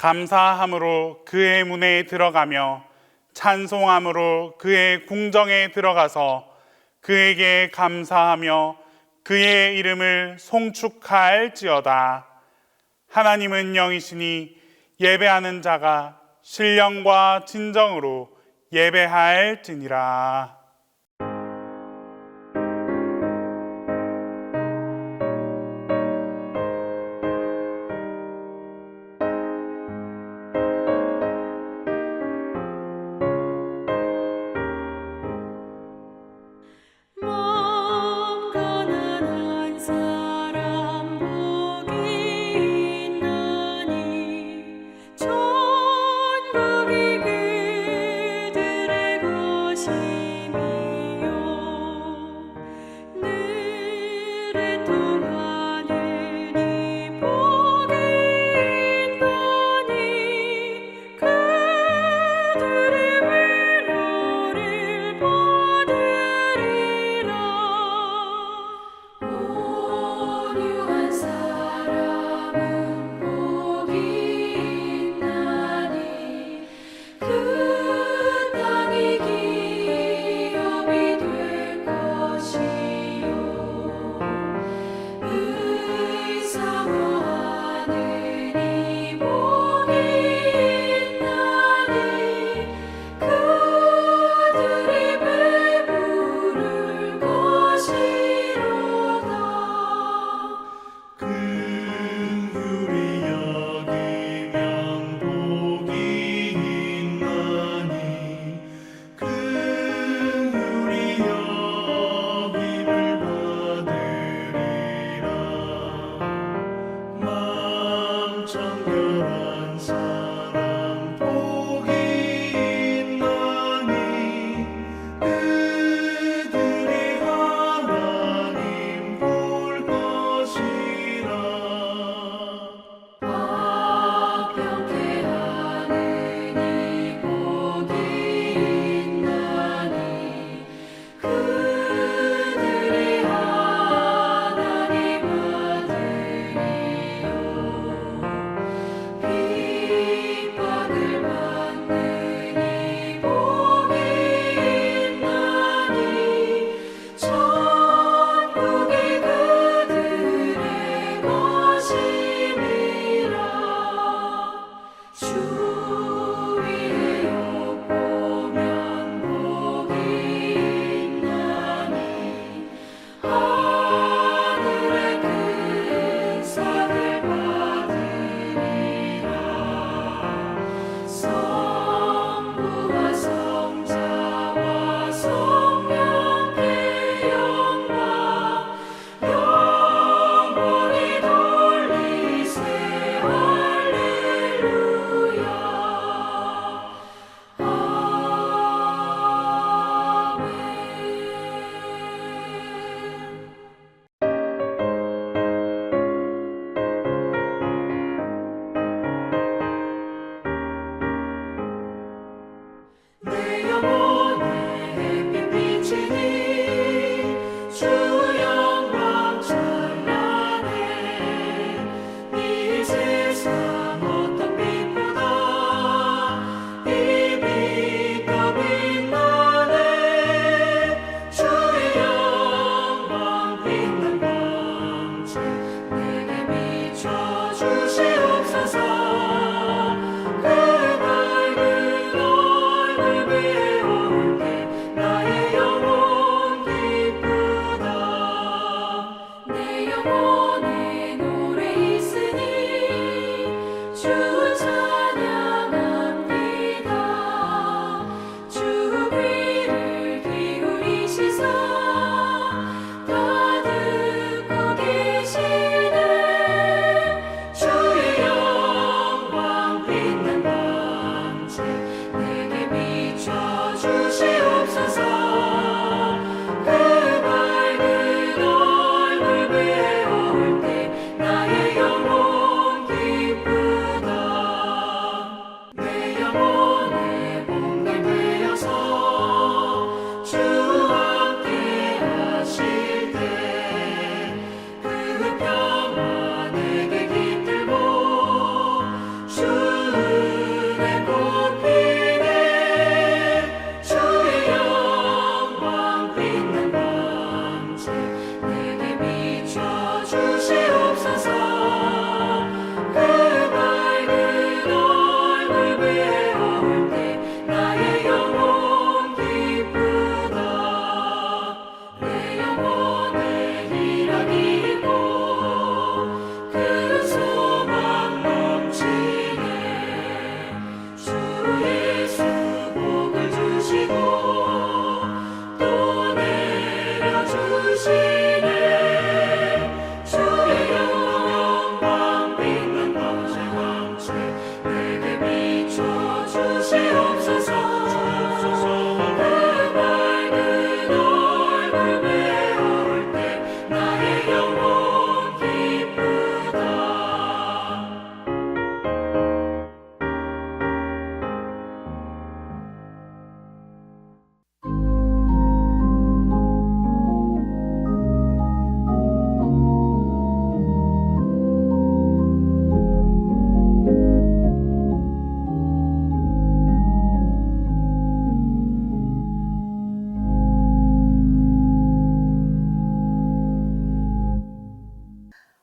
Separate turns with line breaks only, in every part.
감사함으로 그의 문에 들어가며 찬송함으로 그의 궁정에 들어가서 그에게 감사하며 그의 이름을 송축할지어다. 하나님은 영이시니 예배하는 자가 신령과 진정으로 예배할지니라.
그 땅이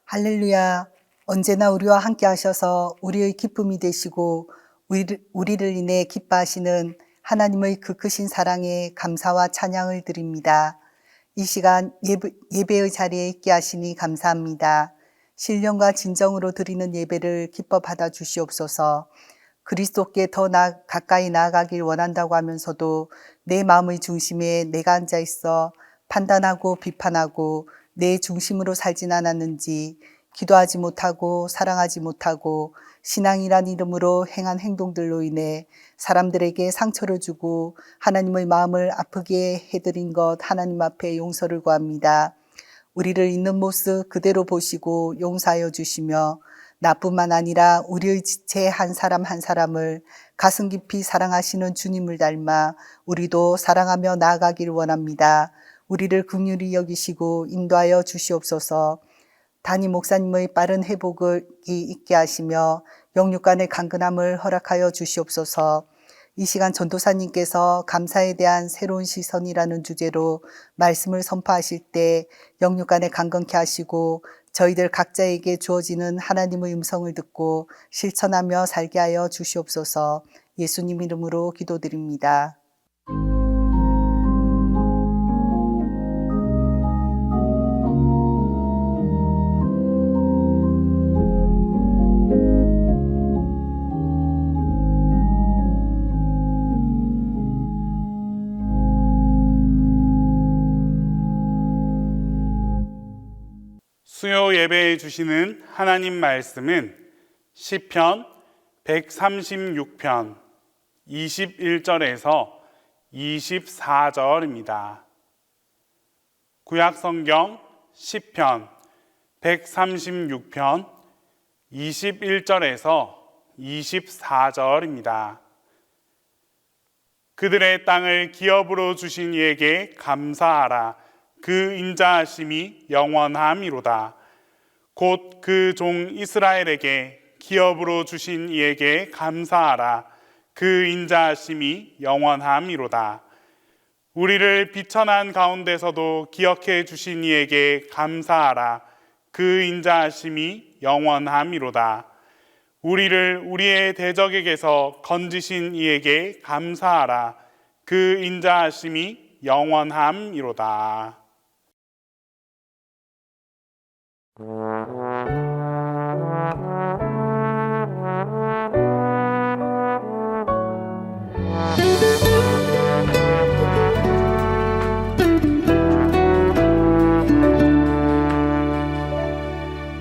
할렐루야. 언제나 우리와 함께 하셔서 우리의 기쁨이 되시고 우리를 인해 기뻐하시는 하나님의 그 크신 사랑에 감사와 찬양을 드립니다. 이 시간 예배의 자리에 있게 하시니 감사합니다. 신령과 진정으로 드리는 예배를 기뻐 받아 주시옵소서. 그리스도께 더 가까이 나아가길 원한다고 하면서도 내 마음의 중심에 내가 앉아 있어 판단하고 비판하고 내 중심으로 살진 않았는지, 기도하지 못하고 사랑하지 못하고 신앙이란 이름으로 행한 행동들로 인해 사람들에게 상처를 주고 하나님의 마음을 아프게 해드린 것 하나님 앞에 용서를 구합니다. 우리를 있는 모습 그대로 보시고 용서하여 주시며 나뿐만 아니라 우리의 지체 한 사람 한 사람을 가슴 깊이 사랑하시는 주님을 닮아 우리도 사랑하며 나아가길 원합니다. 우리를 긍휼히 여기시고 인도하여 주시옵소서. 담임 목사님의 빠른 회복을 있게 하시며 영육간의 강건함을 허락하여 주시옵소서. 이 시간 전도사님께서 감사에 대한 새로운 시선이라는 주제로 말씀을 선포하실 때 영육간에 강건케 하시고 저희들 각자에게 주어지는 하나님의 음성을 듣고 실천하며 살게 하여 주시옵소서. 예수님 이름으로 기도드립니다.
수요 예배해 주시는 하나님 말씀은 시편 136편 21절에서 24절입니다. 구약성경 시편 136편 21절에서 24절입니다. 그들의 땅을 기업으로 주신 이에게 감사하라. 그 인자하심이 영원함이로다. 곧 그 종 이스라엘에게 기업으로 주신 이에게 감사하라. 그 인자하심이 영원함이로다. 우리를 비천한 가운데서도 기억해 주신 이에게 감사하라. 그 인자하심이 영원함이로다. 우리를 우리의 대적에게서 건지신 이에게 감사하라. 그 인자하심이 영원함이로다.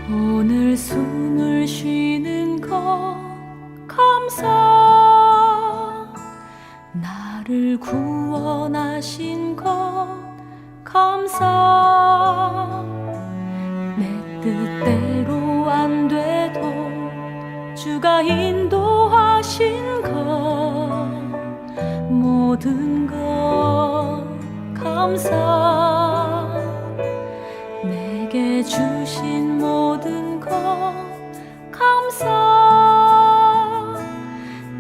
오늘 숨을 쉬는 것 감사, 나를 구원하신 것 감사. 내 뜻대로 안 돼도 주가 인도하신 것 모든 것 감사. 내게 주신 모든 것 감사.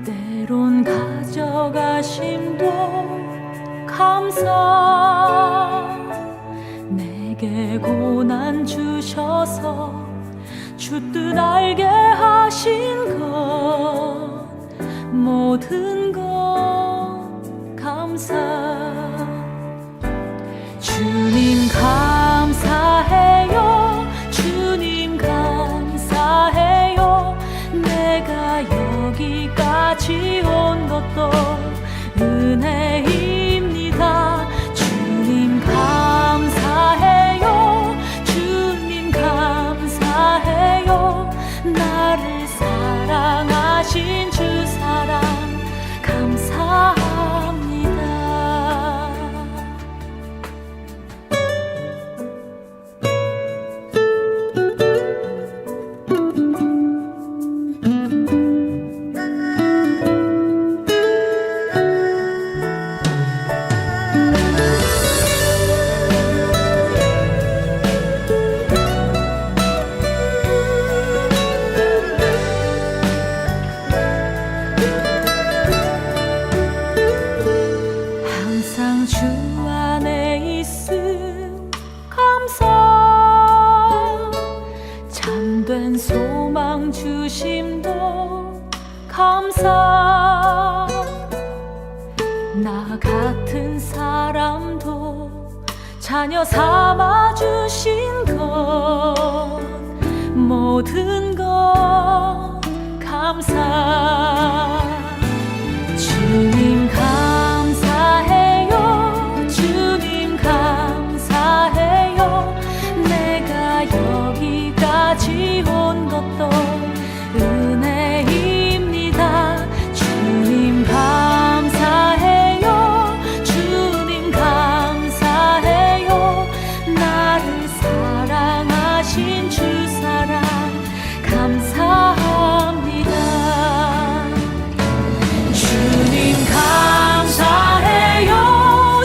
때론 가져가심도 감사. 내게 고난 주셔서 주 뜻 알게 하신 것 모든 것 감사. 주님 감사해요. 주님 감사해요. 내가 여기까지 온 것도 은혜입니다. 주님 감사해요. 주님 감사해요. 나를 사랑하신 주 사랑 감사합니다. 자녀 삼아 주신 것 모든 것 감사. 주님 감사해요. 주님 감사해요. 내가 여기까지 온 것도 은혜입니다. 주님 감사해요. 주님 감사해요. 나를 사랑하신 주 사랑 감사합니다. 주님 감사해요.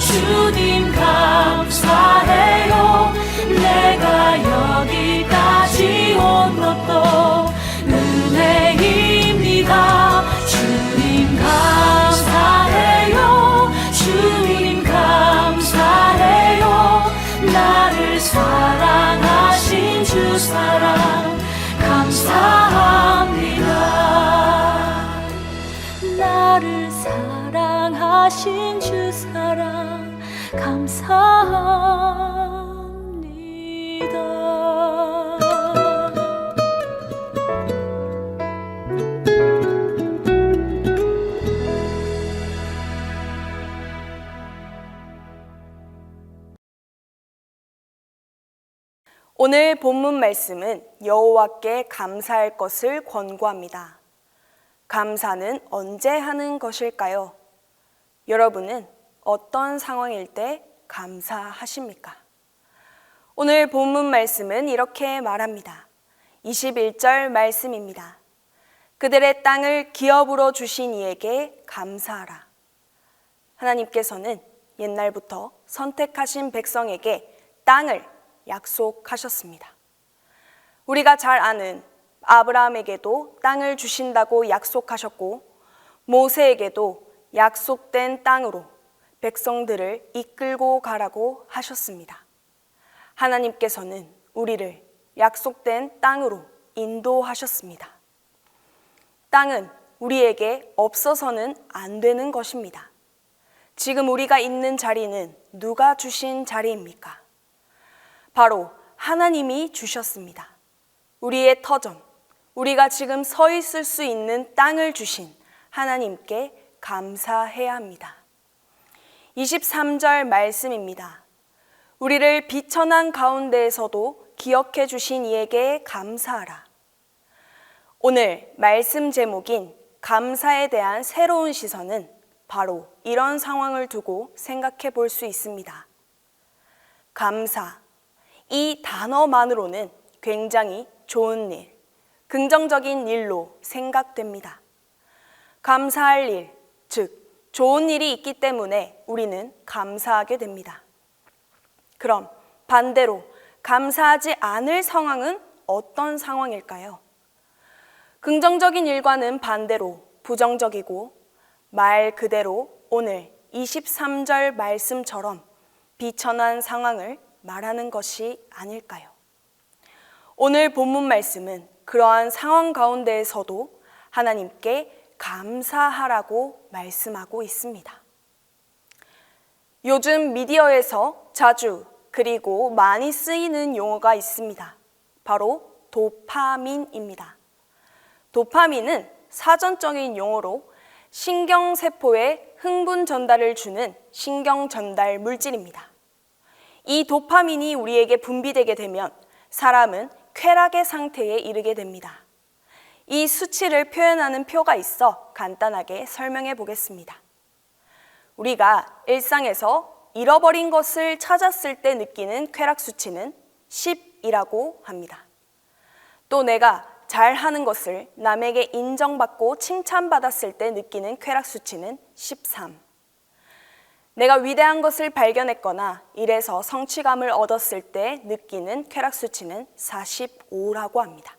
주님 감사해요. 내가 여기까지 온 것도 은혜입니다. 주님 감사해요. 주님 감사해요. 나를 사랑하신 주 사랑 감사합니다. 나를 사랑하신 주 사랑 감사합니다.
오늘 본문 말씀은 여호와께 감사할 것을 권고합니다. 감사는 언제 하는 것일까요? 여러분은 어떤 상황일 때 감사하십니까? 오늘 본문 말씀은 이렇게 말합니다. 21절 말씀입니다. 그들의 땅을 기업으로 주신 이에게 감사하라. 하나님께서는 옛날부터 선택하신 백성에게 땅을 약속하셨습니다. 우리가 잘 아는 아브라함에게도 땅을 주신다고 약속하셨고 모세에게도 약속된 땅으로 백성들을 이끌고 가라고 하셨습니다. 하나님께서는 우리를 약속된 땅으로 인도하셨습니다. 땅은 우리에게 없어서는 안 되는 것입니다. 지금 우리가 있는 자리는 누가 주신 자리입니까? 바로 하나님이 주셨습니다. 우리의 터전, 우리가 지금 서 있을 수 있는 땅을 주신 하나님께 감사해야 합니다. 23절 말씀입니다. 우리를 비천한 가운데에서도 기억해 주신 이에게 감사하라. 오늘 말씀 제목인 감사에 대한 새로운 시선은 바로 이런 상황을 두고 생각해 볼 수 있습니다. 감사, 이 단어만으로는 굉장히 좋은 일, 긍정적인 일로 생각됩니다. 감사할 일, 즉 좋은 일이 있기 때문에 우리는 감사하게 됩니다. 그럼 반대로 감사하지 않을 상황은 어떤 상황일까요? 긍정적인 일과는 반대로 부정적이고 말 그대로 오늘 23절 말씀처럼 비천한 상황을 말하는 것이 아닐까요? 오늘 본문 말씀은 그러한 상황 가운데에서도 하나님께 감사하라고 말씀하고 있습니다. 요즘 미디어에서 자주 그리고 많이 쓰이는 용어가 있습니다. 바로 도파민입니다. 도파민은 사전적인 용어로 신경세포에 흥분 전달을 주는 신경 전달 물질입니다. 이 도파민이 우리에게 분비되게 되면 사람은 쾌락의 상태에 이르게 됩니다. 이 수치를 표현하는 표가 있어 간단하게 설명해 보겠습니다. 우리가 일상에서 잃어버린 것을 찾았을 때 느끼는 쾌락 수치는 10이라고 합니다. 또 내가 잘하는 것을 남에게 인정받고 칭찬받았을 때 느끼는 쾌락 수치는 13. 내가 위대한 것을 발견했거나 일에서 성취감을 얻었을 때 느끼는 쾌락 수치는 45라고 합니다.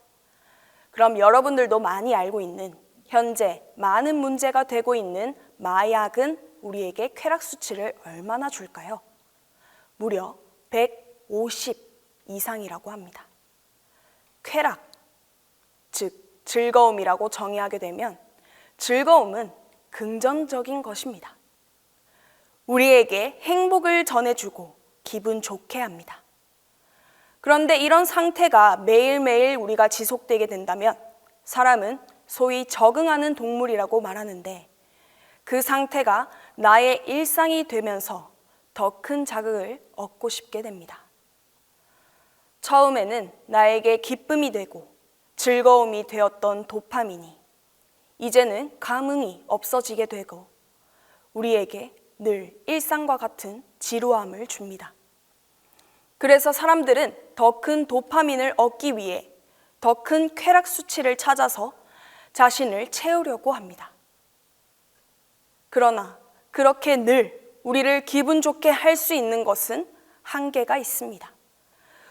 그럼 여러분들도 많이 알고 있는 현재 많은 문제가 되고 있는 마약은 우리에게 쾌락 수치를 얼마나 줄까요? 무려 150 이상이라고 합니다. 쾌락, 즉 즐거움이라고 정의하게 되면 즐거움은 긍정적인 것입니다. 우리에게 행복을 전해주고 기분 좋게 합니다. 그런데 이런 상태가 매일매일 우리가 지속되게 된다면 사람은 소위 적응하는 동물이라고 말하는데 그 상태가 나의 일상이 되면서 더 큰 자극을 얻고 싶게 됩니다. 처음에는 나에게 기쁨이 되고 즐거움이 되었던 도파민이 이제는 감흥이 없어지게 되고 우리에게 늘 일상과 같은 지루함을 줍니다. 그래서 사람들은 더 큰 도파민을 얻기 위해 더 큰 쾌락 수치를 찾아서 자신을 채우려고 합니다. 그러나 그렇게 늘 우리를 기분 좋게 할 수 있는 것은 한계가 있습니다.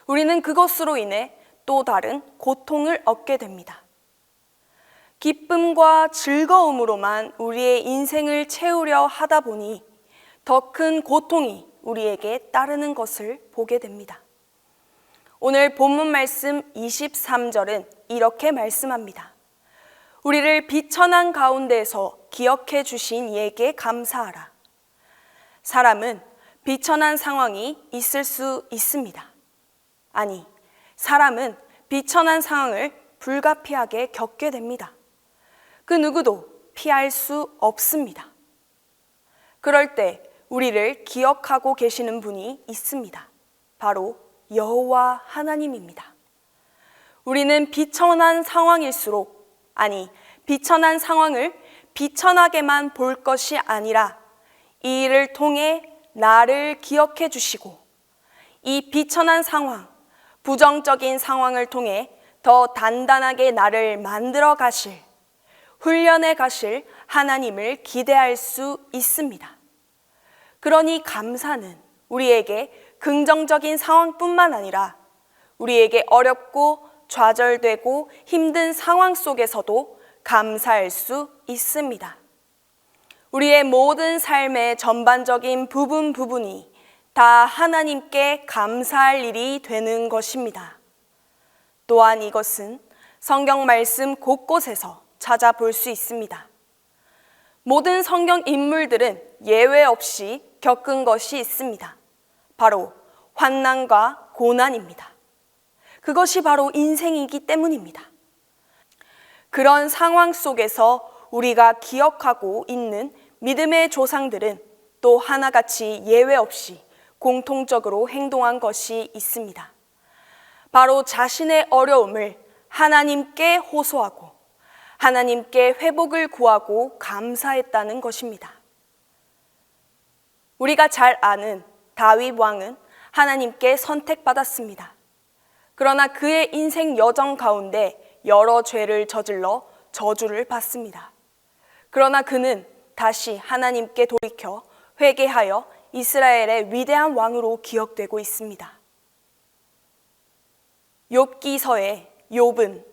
우리는 그것으로 인해 또 다른 고통을 얻게 됩니다. 기쁨과 즐거움으로만 우리의 인생을 채우려 하다 보니 더 큰 고통이 우리에게 따르는 것을 보게 됩니다. 오늘 본문 말씀 23절은 이렇게 말씀합니다. 우리를 비천한 가운데에서 기억해 주신 이에게 감사하라. 사람은 비천한 상황이 있을 수 있습니다. 아니, 사람은 비천한 상황을 불가피하게 겪게 됩니다. 그 누구도 피할 수 없습니다. 그럴 때 우리를 기억하고 계시는 분이 있습니다. 바로 여호와 하나님입니다. 우리는 비천한 상황일수록, 아니, 비천한 상황을 비천하게만 볼 것이 아니라 이 일을 통해 나를 기억해 주시고 이 비천한 상황, 부정적인 상황을 통해 더 단단하게 나를 만들어 가실, 훈련해 가실 하나님을 기대할 수 있습니다. 그러니 감사는 우리에게 긍정적인 상황뿐만 아니라 우리에게 어렵고 좌절되고 힘든 상황 속에서도 감사할 수 있습니다. 우리의 모든 삶의 전반적인 부분이 다 하나님께 감사할 일이 되는 것입니다. 또한 이것은 성경 말씀 곳곳에서 찾아볼 수 있습니다. 모든 성경 인물들은 예외 없이 겪은 것이 있습니다. 바로 환난과 고난입니다. 그것이 바로 인생이기 때문입니다. 그런 상황 속에서 우리가 기억하고 있는 믿음의 조상들은 또 하나같이 예외 없이 공통적으로 행동한 것이 있습니다. 바로 자신의 어려움을 하나님께 호소하고 하나님께 회복을 구하고 감사했다는 것입니다. 우리가 잘 아는 다윗 왕은 하나님께 선택받았습니다. 그러나 그의 인생 여정 가운데 여러 죄를 저질러 저주를 받습니다. 그러나 그는 다시 하나님께 돌이켜 회개하여 이스라엘의 위대한 왕으로 기억되고 있습니다. 욥기서에 욥은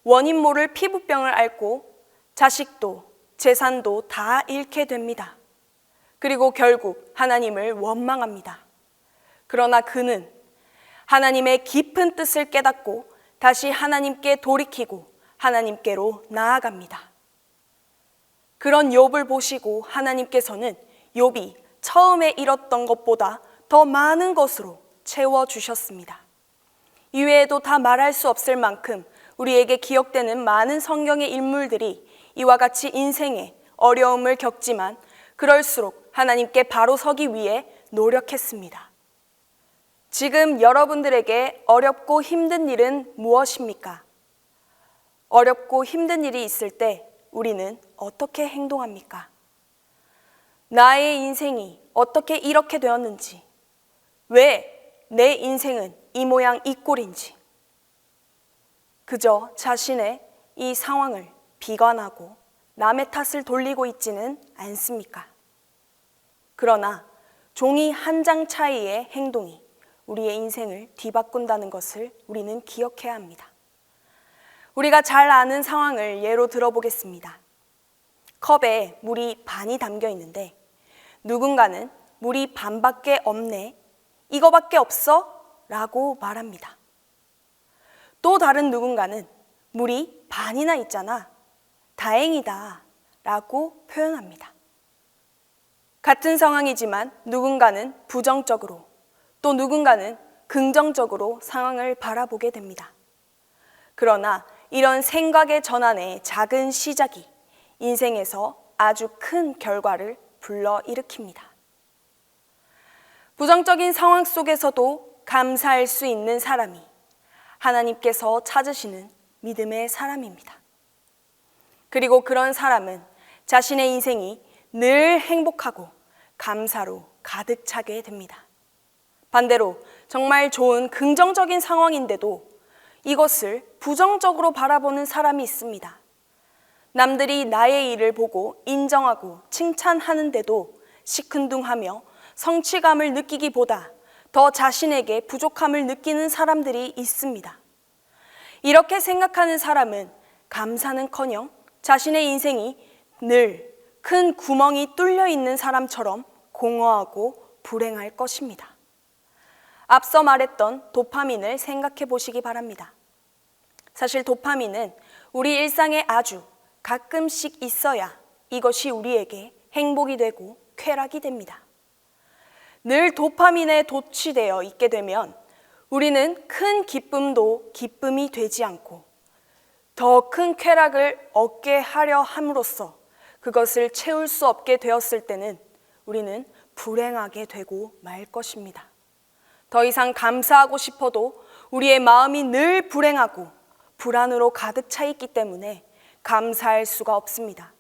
원인 모를 피부병을 앓고 자식도 재산도 다 잃게 됩니다. 그리고 결국 하나님을 원망합니다. 그러나 그는 하나님의 깊은 뜻을 깨닫고 다시 하나님께 돌이키고 하나님께로 나아갑니다. 그런 욥을 보시고 하나님께서는 욥이 처음에 잃었던 것보다 더 많은 것으로 채워주셨습니다. 이외에도 다 말할 수 없을 만큼 우리에게 기억되는 많은 성경의 인물들이 이와 같이 인생에 어려움을 겪지만 그럴수록 하나님께 바로 서기 위해 노력했습니다. 지금 여러분들에게 어렵고 힘든 일은 무엇입니까? 어렵고 힘든 일이 있을 때 우리는 어떻게 행동합니까? 나의 인생이 어떻게 이렇게 되었는지, 왜 내 인생은 이 모양 이 꼴인지, 그저 자신의 이 상황을 비관하고 남의 탓을 돌리고 있지는 않습니까? 그러나 종이 한 장 차이의 행동이 우리의 인생을 뒤바꾼다는 것을 우리는 기억해야 합니다. 우리가 잘 아는 상황을 예로 들어보겠습니다. 컵에 물이 반이 담겨 있는데 누군가는 물이 반밖에 없네, 이거밖에 없어? 라고 말합니다. 또 다른 누군가는 물이 반이나 있잖아, 다행이다 라고 표현합니다. 같은 상황이지만 누군가는 부정적으로, 또 누군가는 긍정적으로 상황을 바라보게 됩니다. 그러나 이런 생각의 전환의 작은 시작이 인생에서 아주 큰 결과를 불러일으킵니다. 부정적인 상황 속에서도 감사할 수 있는 사람이 하나님께서 찾으시는 믿음의 사람입니다. 그리고 그런 사람은 자신의 인생이 늘 행복하고 감사로 가득 차게 됩니다. 반대로 정말 좋은 긍정적인 상황인데도 이것을 부정적으로 바라보는 사람이 있습니다. 남들이 나의 일을 보고 인정하고 칭찬하는데도 시큰둥하며 성취감을 느끼기보다 더 자신에게 부족함을 느끼는 사람들이 있습니다. 이렇게 생각하는 사람은 감사는커녕 자신의 인생이 늘 큰 구멍이 뚫려 있는 사람처럼 공허하고 불행할 것입니다. 앞서 말했던 도파민을 생각해 보시기 바랍니다. 사실 도파민은 우리 일상에 아주 가끔씩 있어야 이것이 우리에게 행복이 되고 쾌락이 됩니다. 늘 도파민에 도취되어 있게 되면 우리는 큰 기쁨도 기쁨이 되지 않고 더 큰 쾌락을 얻게 하려 함으로써 그것을 채울 수 없게 되었을 때는 우리는 불행하게 되고 말 것입니다. 더 이상 감사하고 싶어도 우리의 마음이 늘 불행하고 불안으로 가득 차 있기 때문에 감사할 수가 없습니다.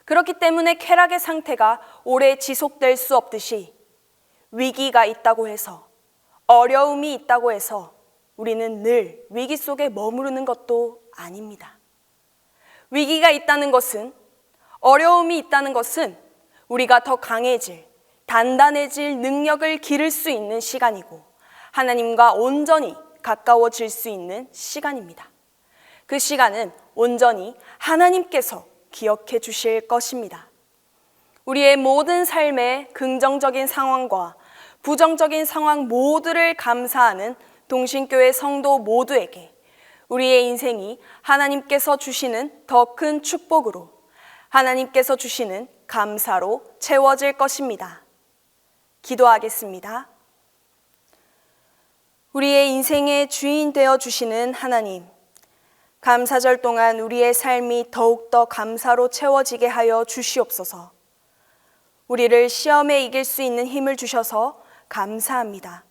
그렇기 때문에 쾌락의 상태가 오래 지속될 수 없듯이 위기가 있다고 해서, 어려움이 있다고 해서 우리는 늘 위기 속에 머무르는 것도 아닙니다. 위기가 있다는 것은, 어려움이 있다는 것은 우리가 더 강해질, 단단해질 능력을 기를 수 있는 시간이고 하나님과 온전히 가까워질 수 있는 시간입니다. 그 시간은 온전히 하나님께서 기억해 주실 것입니다. 우리의 모든 삶의 긍정적인 상황과 부정적인 상황 모두를 감사하는 동신교회 성도 모두에게 우리의 인생이 하나님께서 주시는 더 큰 축복으로, 하나님께서 주시는 감사로 채워질 것입니다. 기도하겠습니다. 우리의 인생의 주인 되어 주시는 하나님, 감사절 동안 우리의 삶이 더욱더 감사로 채워지게 하여 주시옵소서. 우리를 시험에 이길 수 있는 힘을 주셔서 감사합니다.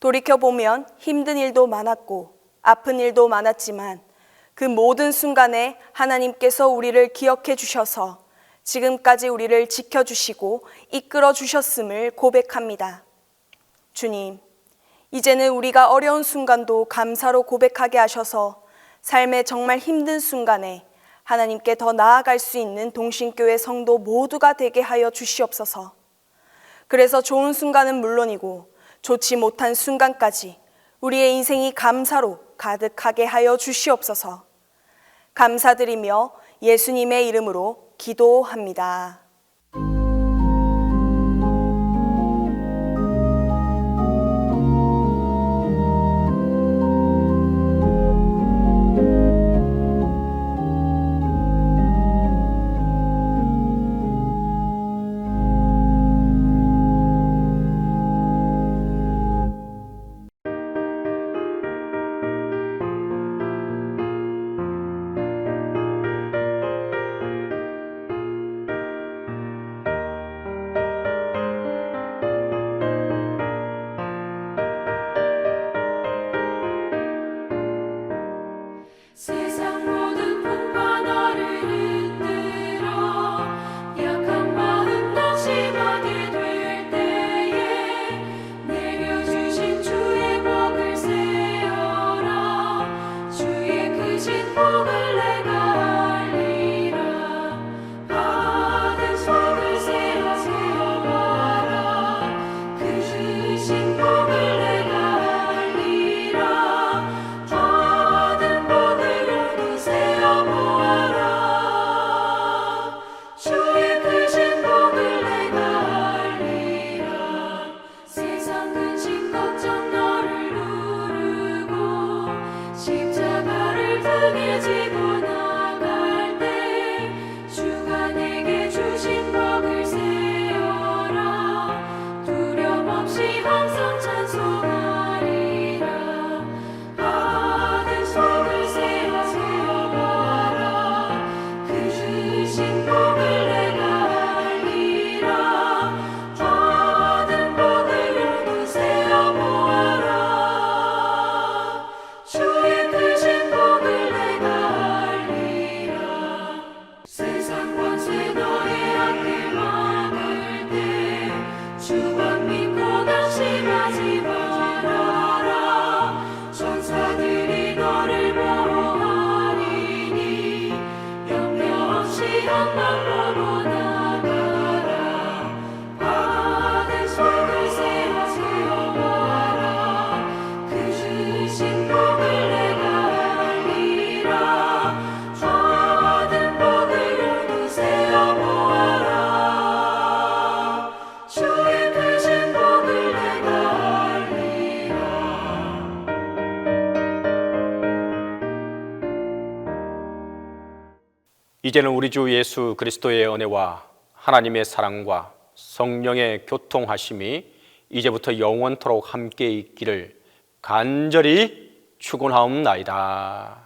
돌이켜보면 힘든 일도 많았고 아픈 일도 많았지만 그 모든 순간에 하나님께서 우리를 기억해 주셔서 지금까지 우리를 지켜주시고 이끌어 주셨음을 고백합니다. 주님, 이제는 우리가 어려운 순간도 감사로 고백하게 하셔서 삶의 정말 힘든 순간에 하나님께 더 나아갈 수 있는 동신교회 성도 모두가 되게 하여 주시옵소서. 그래서 좋은 순간은 물론이고 좋지 못한 순간까지 우리의 인생이 감사로 가득하게 하여 주시옵소서. 감사드리며 예수님의 이름으로 기도합니다.
이제는 우리 주 예수 그리스도의 은혜와 하나님의 사랑과 성령의 교통하심이 이제부터 영원토록 함께 있기를 간절히 축원하옵나이다.